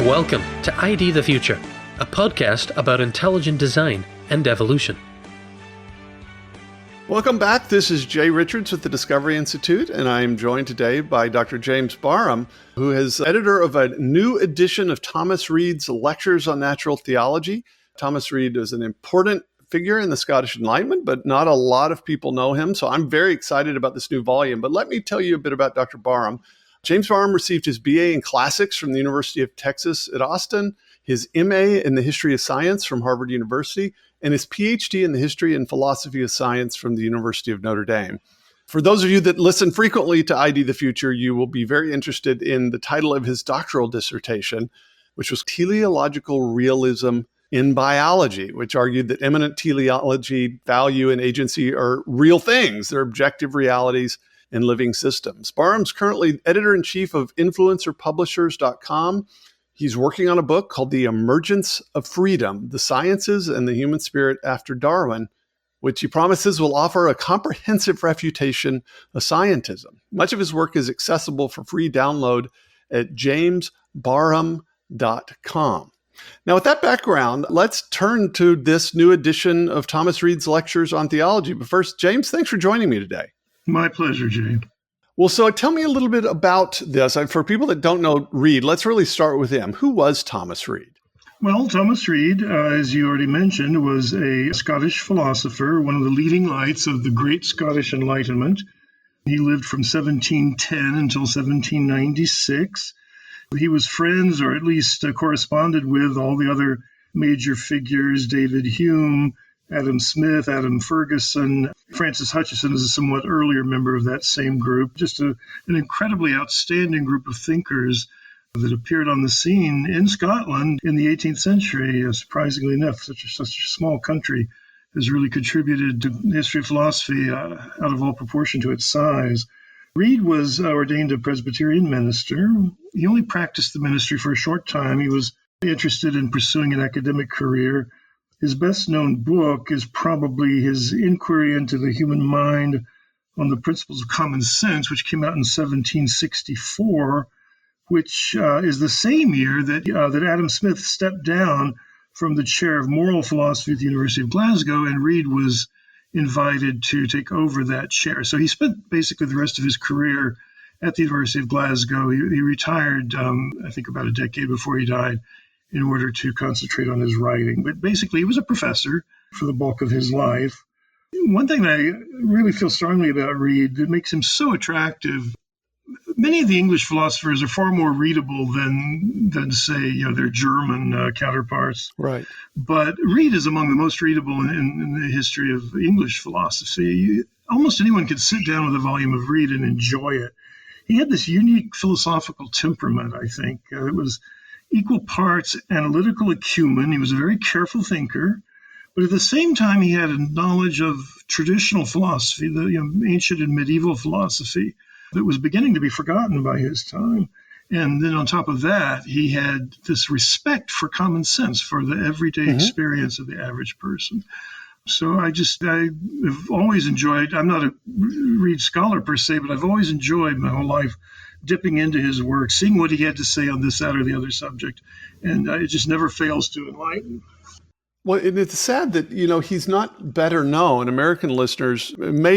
Welcome to ID the Future, a podcast about intelligent design and evolution. Welcome back. This is Jay Richards with the Discovery Institute, and I am joined today by Dr. James Barham, who is editor of a new edition of Thomas Reid's Lectures on Natural Theology. Thomas Reid is an important figure in the Scottish Enlightenment, but not a lot of people know him, so I'm very excited about this new volume. But let me tell you a bit about Dr. Barham. James Barham received his BA in Classics from the University of Texas at Austin, his MA in the History of Science from Harvard University, and his PhD in the History and Philosophy of Science from the University of Notre Dame. For those of you that listen frequently to ID the Future, you will be very interested in the title of his doctoral dissertation, which was Teleological Realism in Biology, which argued that immanent teleology, value, and agency are real things. They're objective realities in living systems. Barham's currently editor-in-chief of influencerpublishers.com. He's working on a book called The Emergence of Freedom, The Sciences and the Human Spirit After Darwin, which he promises will offer a comprehensive refutation of scientism. Much of his work is accessible for free download at jamesbarham.com. Now, with that background, let's turn to this new edition of Thomas Reid's Lectures on Theology. But first, James, thanks for joining me today. My pleasure, Jay. Well, so tell me a little bit about this. For people that don't know Reid, let's really start with him. Who was Thomas Reid? Well, Thomas Reid, as you already mentioned, was a Scottish philosopher, one of the leading lights of the great Scottish Enlightenment. He lived from 1710 until 1796. He was friends, or at least corresponded with, all the other major figures, David Hume, Adam Smith, Adam Ferguson. Francis Hutcheson is a somewhat earlier member of that same group. Just an incredibly outstanding group of thinkers that appeared on the scene in Scotland in the 18th century. Surprisingly enough, such a small country has really contributed to the history of philosophy out of all proportion to its size. Reid was ordained a Presbyterian minister. He only practiced the ministry for a short time. He was interested in pursuing an academic career. His best-known book is probably his Inquiry into the Human Mind on the Principles of Common Sense, which came out in 1764, which is the same year that Adam Smith stepped down from the chair of moral philosophy at the University of Glasgow, and Reid was invited to take over that chair. So he spent basically the rest of his career at the University of Glasgow. He retired, I think, about a decade before he died, in order to concentrate on his writing. But basically, he was a professor for the bulk of his life. One thing that I really feel strongly about Reid that makes him so attractive, many of the English philosophers are far more readable than say, their German counterparts. Right. But Reid is among the most readable in the history of English philosophy. Almost anyone could sit down with a volume of Reid and enjoy it. He had this unique philosophical temperament, I think. It was equal parts analytical acumen. He was a very careful thinker, but at the same time, he had a knowledge of traditional philosophy, the ancient and medieval philosophy that was beginning to be forgotten by his time. And then on top of that, he had this respect for common sense, for the everyday experience of the average person. So I have always enjoyed, I'm not a Reid scholar per se, but I've always enjoyed my whole life dipping into his work, seeing what he had to say on this, that, or the other subject. And it just never fails to enlighten. Well, and it's sad that, he's not better known. American listeners,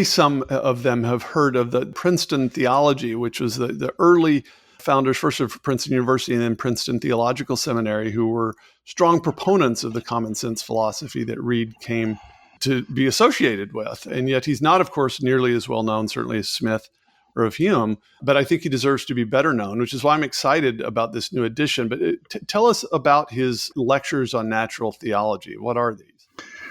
some of them have heard of the Princeton Theology, which was the early founders, first of Princeton University and then Princeton Theological Seminary, who were strong proponents of the common sense philosophy that Reid came to be associated with. And yet he's not, of course, nearly as well known, certainly as Smith or of Hume, but I think he deserves to be better known, which is why I'm excited about this new edition. But tell us about his lectures on natural theology. What are these?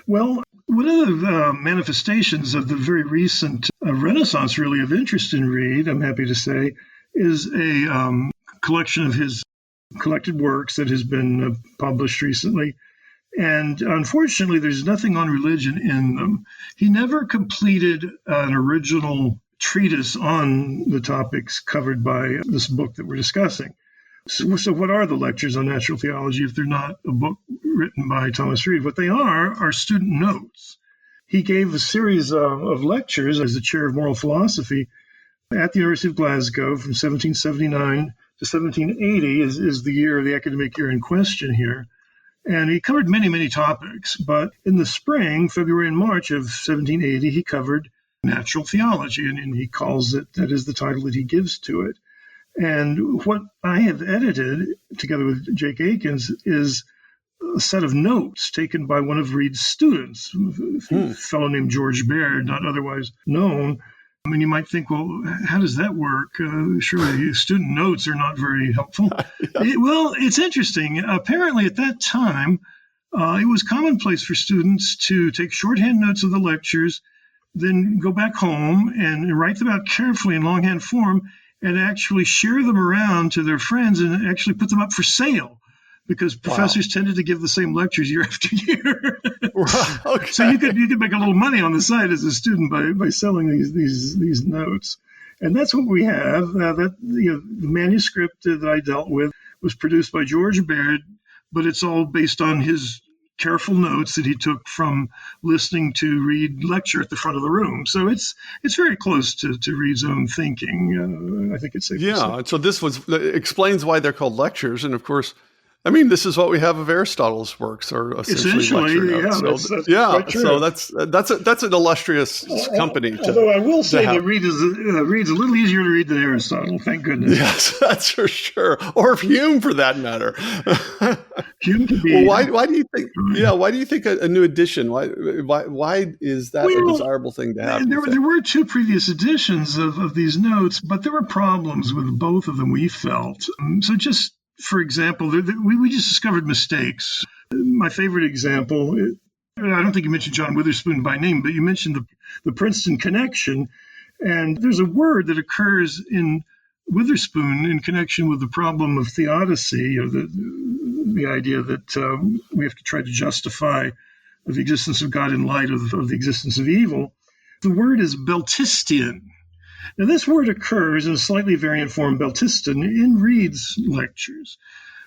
Well, one of the manifestations of the very recent renaissance, really, of interest in Reid, I'm happy to say, is a collection of his collected works that has been published recently. And unfortunately, there's nothing on religion in them. He never completed an original treatise on the topics covered by this book that we're discussing. So what are the lectures on natural theology if they're not a book written by Thomas Reid? What they are student notes. He gave a series of lectures as the chair of moral philosophy at the University of Glasgow from 1779 to 1780 is the year, the academic year in question here. And he covered many, many topics. But in the spring, February and March of 1780, he covered natural theology, and he calls it, that is the title that he gives to it. And what I have edited, together with Jake Akins, is a set of notes taken by one of Reid's students, a fellow named George Baird, not otherwise known. I mean, you might think, well, how does that work? Surely student notes are not very helpful. Well, it's interesting. Apparently, at that time, it was commonplace for students to take shorthand notes of the lectures, then go back home and write them out carefully in longhand form and actually share them around to their friends and actually put them up for sale, because professors tended to give the same lectures year after year. Okay. So you could make a little money on the side as a student by selling these notes. And that's what we have. The manuscript that I dealt with was produced by George Baird, but it's all based on his careful notes that he took from listening to Reid lecture at the front of the room. So it's very close to Reid's own thinking. I think it's safe to say. And so this explains why they're called lectures. And of course, I mean, this is what we have of Aristotle's works, or essentially lecture notes. That's so that's an illustrious company. Although I will say that Reid's a little easier to read than Aristotle. Thank goodness. Yes, that's for sure. Or Hume, for that matter. Hume could be. Well, why do you think? Yeah, why do you think a new edition? Why is that a desirable thing to have? There were two previous editions of these notes, but there were problems with both of them, we felt. So just, for example, we just discovered mistakes. My favorite example, I don't think you mentioned John Witherspoon by name, but you mentioned the Princeton connection. And there's a word that occurs in Witherspoon in connection with the problem of theodicy, or the idea that we have to try to justify the existence of God in light of the existence of evil. The word is Beltistian. Now, this word occurs in a slightly variant form, Beltiston, in Reid's lectures.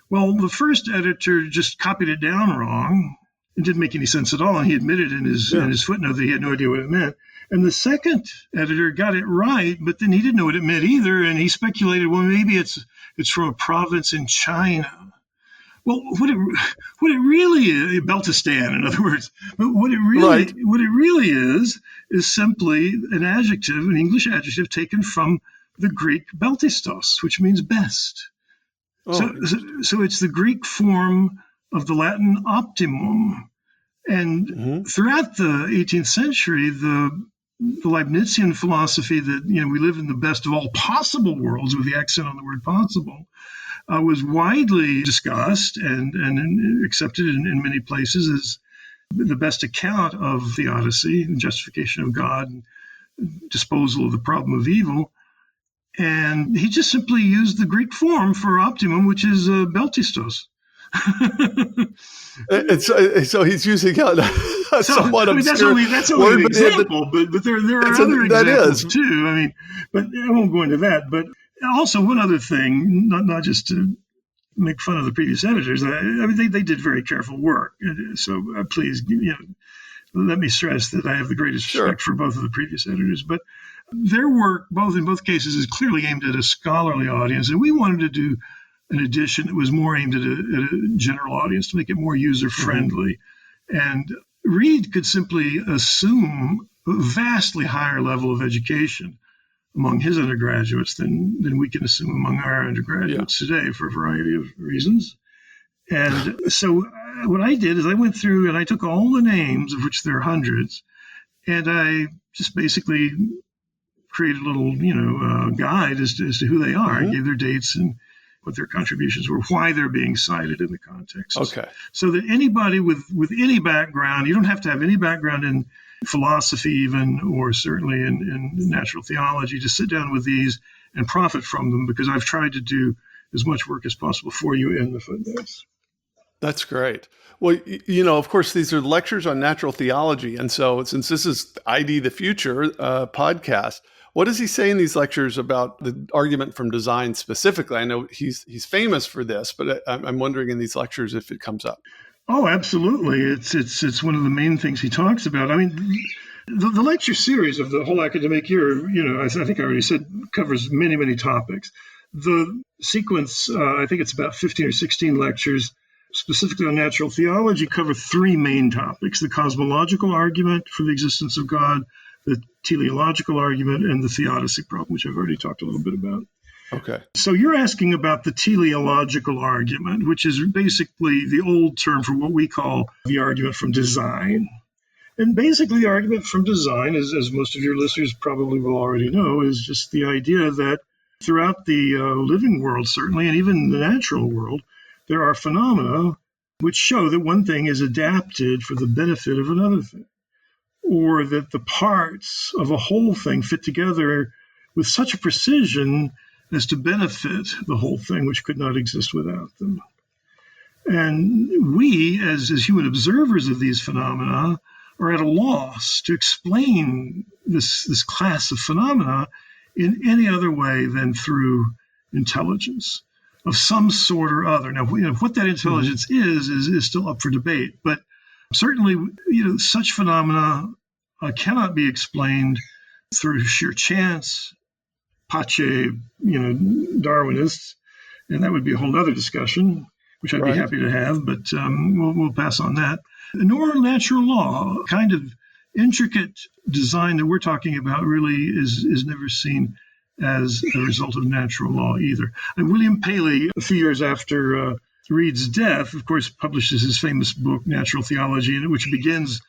Well, the first editor just copied it down wrong. It didn't make any sense at all, and he admitted in his footnote that he had no idea what it meant. And the second editor got it right, but then he didn't know what it meant either, and he speculated, well, maybe it's from a province in China. Well, what it really is, Beltistan, in other words, but what it really is simply an adjective, an English adjective taken from the Greek beltistos, which means best. So it's the Greek form of the Latin optimum. And throughout the 18th century, the Leibnizian philosophy that, we live in the best of all possible worlds, with the accent on the word possible, was widely discussed and accepted in many places as the best account of theodicy, the justification of God, and disposal of the problem of evil. And he just simply used the Greek form for optimum, which is beltistos. And so he's using a somewhat obscure that's only an example, but there are other examples too. I mean, but I won't go into that. But also, one other thing, not just to make fun of the previous editors. I mean, they did very careful work. So please, let me stress that I have the greatest respect for both of the previous editors. But their work, in both cases, is clearly aimed at a scholarly audience, and we wanted to do an edition that was more aimed at a general audience to make it more user-friendly. And Reid could simply assume a vastly higher level of education among his undergraduates than we can assume among our undergraduates today, for a variety of reasons. And so what I did is I went through and I took all the names, of which there are hundreds, and I just basically created a little, guide as to who they are. I gave their dates and what their contributions were, why they're being cited in the context. Okay. So that anybody with any background, you don't have to have any background in philosophy even, or certainly in natural theology, to sit down with these and profit from them, because I've tried to do as much work as possible for you in the footnotes. That's great. Well, of course, these are lectures on natural theology. And so since this is ID the Future podcast, what does he say in these lectures about the argument from design specifically? I know he's famous for this, but I'm wondering in these lectures if it comes up. Oh, absolutely. It's one of the main things he talks about. I mean, The lecture series of the whole academic year, I think I already said, covers many, many topics. The sequence, I think it's about 15 or 16 lectures, specifically on natural theology, cover three main topics: the cosmological argument for the existence of God, the teleological argument, and the theodicy problem, which I've already talked a little bit about. Okay. So you're asking about the teleological argument, which is basically the old term for what we call the argument from design. And basically the argument from design, as most of your listeners probably will already know, is just the idea that throughout the living world, certainly, and even the natural world, there are phenomena which show that one thing is adapted for the benefit of another thing, or that the parts of a whole thing fit together with such a precision as to benefit the whole thing, which could not exist without them. And we, as human observers of these phenomena, are at a loss to explain this class of phenomena in any other way than through intelligence of some sort or other. Now, what that intelligence is still up for debate, but certainly, such phenomena cannot be explained through sheer chance, pace, Darwinists, and that would be a whole other discussion, which I'd be happy to have, but we'll pass on that. Nor natural law, kind of intricate design that we're talking about really is never seen as a result of natural law either. And William Paley, a few years after Reid's death, of course, publishes his famous book, Natural Theology, which begins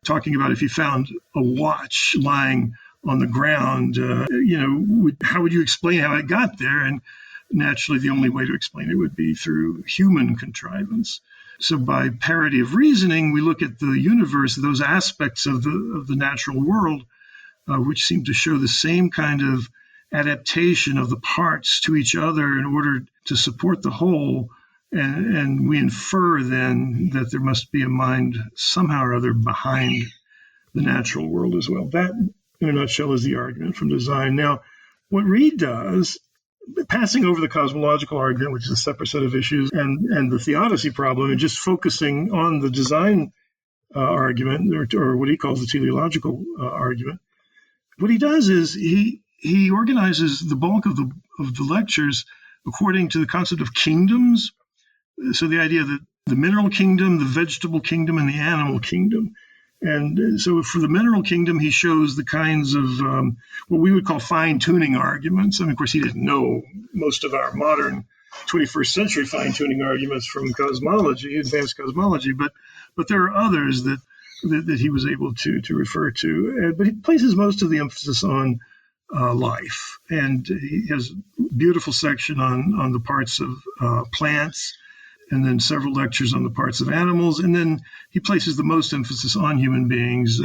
talking about if he found a watch lying on the ground, how would you explain how it got there? And naturally, the only way to explain it would be through human contrivance. So by parity of reasoning, we look at the universe, those aspects of the natural world, which seem to show the same kind of adaptation of the parts to each other in order to support the whole. And we infer then that there must be a mind somehow or other behind the natural world as well. That, in a nutshell, is the argument from design. Now, what Reid does, passing over the cosmological argument, which is a separate set of issues, and the theodicy problem, and just focusing on the design argument, or what he calls the teleological argument, what he does is he organizes the bulk of the lectures according to the concept of kingdoms. So the idea that the mineral kingdom, the vegetable kingdom, and the animal kingdom. And so for the mineral kingdom, he shows the kinds of what we would call fine-tuning arguments. I mean, of course, he didn't know most of our modern 21st century fine-tuning arguments from cosmology, advanced cosmology, but there are others that he was able to refer to. But he places most of the emphasis on life. And he has a beautiful section on the parts of plants, and then several lectures on the parts of animals. And then he places the most emphasis on human beings,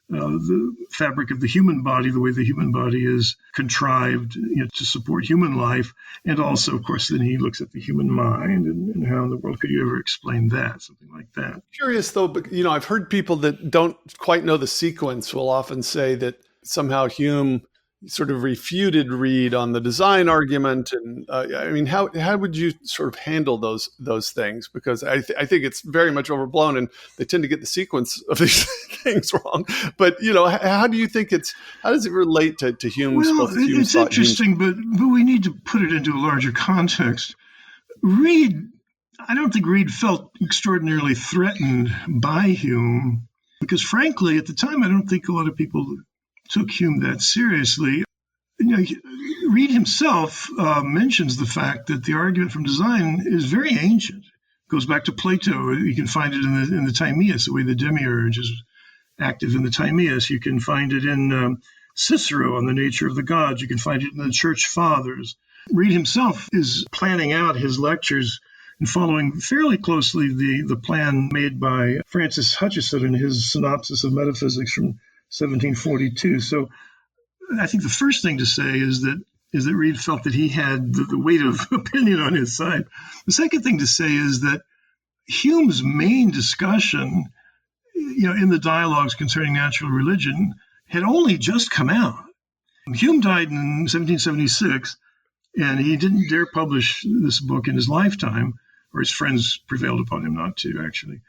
the fabric of the human body, the way the human body is contrived to support human life. And also, of course, then he looks at the human mind and how in the world could you ever explain that, something like that. Curious, though, but, I've heard people that don't quite know the sequence will often say that somehow Hume sort of refuted Reid on the design argument. And how would you sort of handle those things? Because I think it's very much overblown, and they tend to get the sequence of these things wrong. But how do you think how does it relate to Hume's? Well, it's interesting, but we need to put it into a larger context. I don't think Reid felt extraordinarily threatened by Hume, because frankly, at the time, I don't think a lot of people took Hume that seriously. Reid himself mentions the fact that the argument from design is very ancient. It goes back to Plato. You can find it in the Timaeus, the way the demiurge is active in the Timaeus. You can find it in Cicero on the nature of the gods. You can find it in the Church Fathers. Reid himself is planning out his lectures and following fairly closely the plan made by Francis Hutcheson in his Synopsis of Metaphysics from 1742. So I think the first thing to say is that Reid felt that he had the weight of opinion on his side. The second thing to say is that Hume's main discussion, in the dialogues concerning natural religion, had only just come out. Hume died in 1776, and he didn't dare publish this book in his lifetime, or his friends prevailed upon him not to, actually.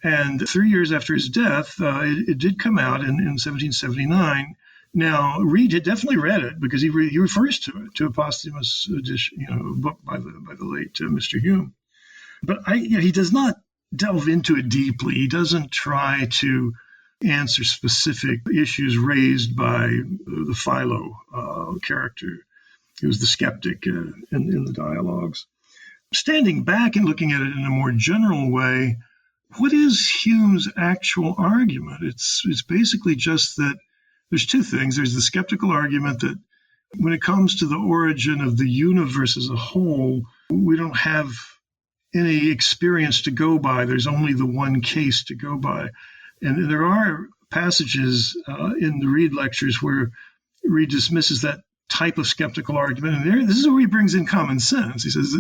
And 3 years after his death, it did come out in 1779. Now, Reid had definitely read it because he refers to it, to a posthumous edition, book by the late Mr. Hume. But he does not delve into it deeply. He doesn't try to answer specific issues raised by the Philo character, who was the skeptic in the dialogues. Standing back and looking at it in a more general way, what is Hume's actual argument? It's basically just that there's two things. There's the skeptical argument that when it comes to the origin of the universe as a whole, we don't have any experience to go by. There's only the one case to go by. And there are passages in the Reid lectures where Reid dismisses that type of skeptical argument. And this is where he brings in common sense. He says,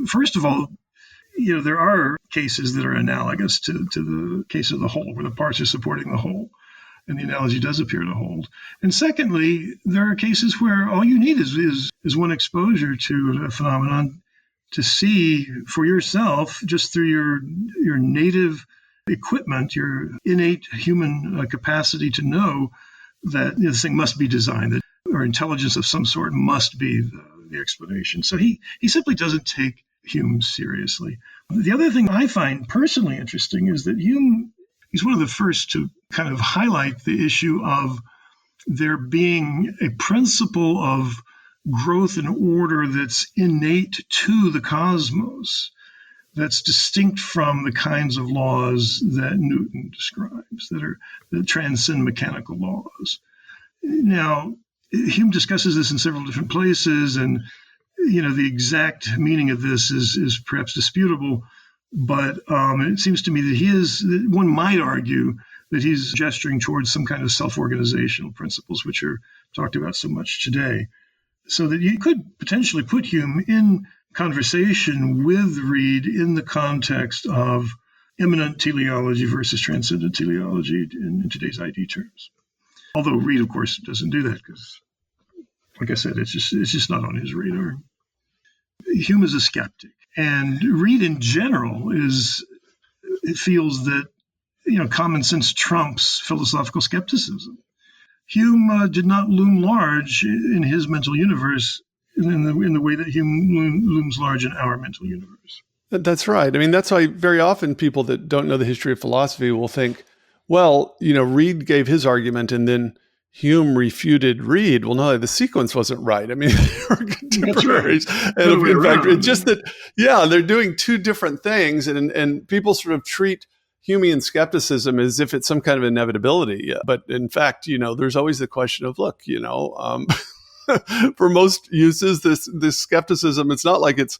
first of all, there are cases that are analogous to the case of the whole, where the parts are supporting the whole, and the analogy does appear to hold. And secondly, there are cases where all you need is one exposure to a phenomenon to see for yourself, just through your native equipment, your innate human capacity to know that this thing must be designed, or intelligence of some sort must be the explanation. So he simply doesn't take Hume seriously. The other thing I find personally interesting is that Hume, he's one of the first to kind of highlight the issue of there being a principle of growth and order that's innate to the cosmos, that's distinct from the kinds of laws that Newton describes, that transcend mechanical laws. Now, Hume discusses this in several different places, and the exact meaning of this is perhaps disputable, but it seems to me that one might argue that he's gesturing towards some kind of self-organizational principles, which are talked about so much today. So that you could potentially put Hume in conversation with Reid in the context of immanent teleology versus transcendent teleology in today's ID terms. Although Reid, of course, doesn't do that because, like I said, it's just not on his radar. Hume is a skeptic, and Reid in general feels that common sense trumps philosophical skepticism. Hume did not loom large in his mental universe in the way that Hume looms large in our mental universe. That's right. I mean, that's why very often people that don't know the history of philosophy will think, well, Reid gave his argument and then Hume refuted Reid. Well, no, the sequence wasn't right. I mean, they were contemporaries. Right. And in fact, it's just that, they're doing two different things. And people sort of treat Humean skepticism as if it's some kind of inevitability. But in fact, there's always the question of, look, for most uses, this skepticism, it's not like it's,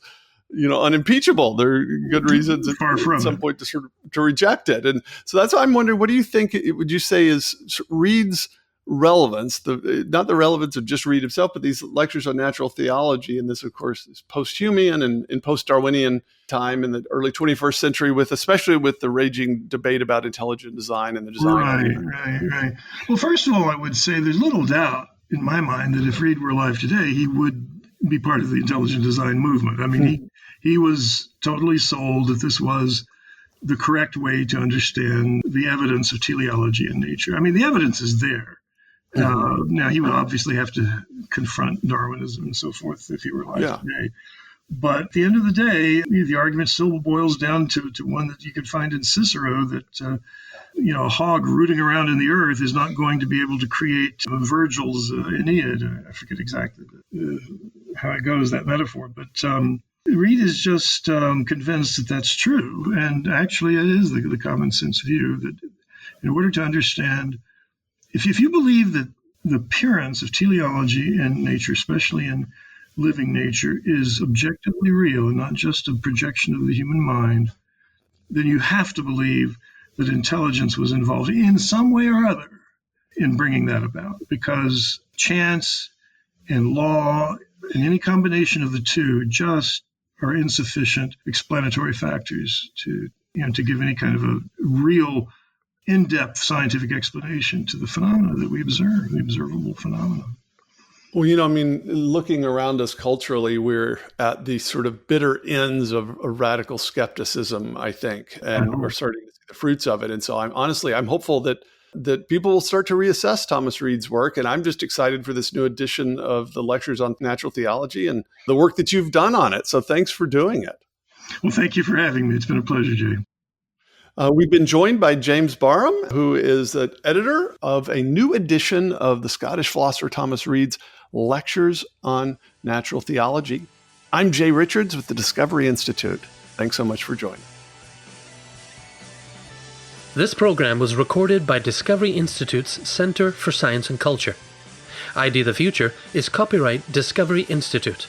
unimpeachable. There are good reasons at some point to reject it. And so that's why I'm wondering, what do you think, would you say is Reid's relevance, not the relevance of just Reid himself, but these lectures on natural theology, and this, of course, is post-Humean and in post-Darwinian time in the early 21st century, especially with the raging debate about intelligent design and the design. Right. Well, first of all, I would say there's little doubt in my mind that if Reid were alive today, he would be part of the intelligent design movement. I mean, he was totally sold that this was the correct way to understand the evidence of teleology in nature. I mean, the evidence is there. Now, he would obviously have to confront Darwinism and so forth if he were alive today. But at the end of the day, the argument still boils down to one that you can find in Cicero, that a hog rooting around in the earth is not going to be able to create Virgil's Aeneid. I forget exactly how it goes, that metaphor. But Reid is just convinced that that's true. And actually, it is the common sense view that in order to understand, if you believe that the appearance of teleology in nature, especially in living nature, is objectively real and not just a projection of the human mind, then you have to believe that intelligence was involved in some way or other in bringing that about, because chance and law and any combination of the two just are insufficient explanatory factors to give any kind of a real in-depth scientific explanation to the phenomena that we observe, the observable phenomena. Well, looking around us culturally, we're at the sort of bitter ends of radical skepticism, I think. And we're starting to see the fruits of it. And so I'm hopeful that people will start to reassess Thomas Reid's work. And I'm just excited for this new edition of the Lectures on Natural Theology and the work that you've done on it. So thanks for doing it. Well, thank you for having me. It's been a pleasure, Jay. We've been joined by James Barham, who is the editor of a new edition of the Scottish philosopher Thomas Reid's Lectures on Natural Theology. I'm Jay Richards with the Discovery Institute. Thanks so much for joining. This program was recorded by Discovery Institute's Center for Science and Culture. ID the Future is copyright Discovery Institute.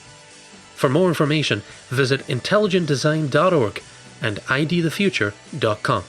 For more information, visit intelligentdesign.org and idthefuture.com.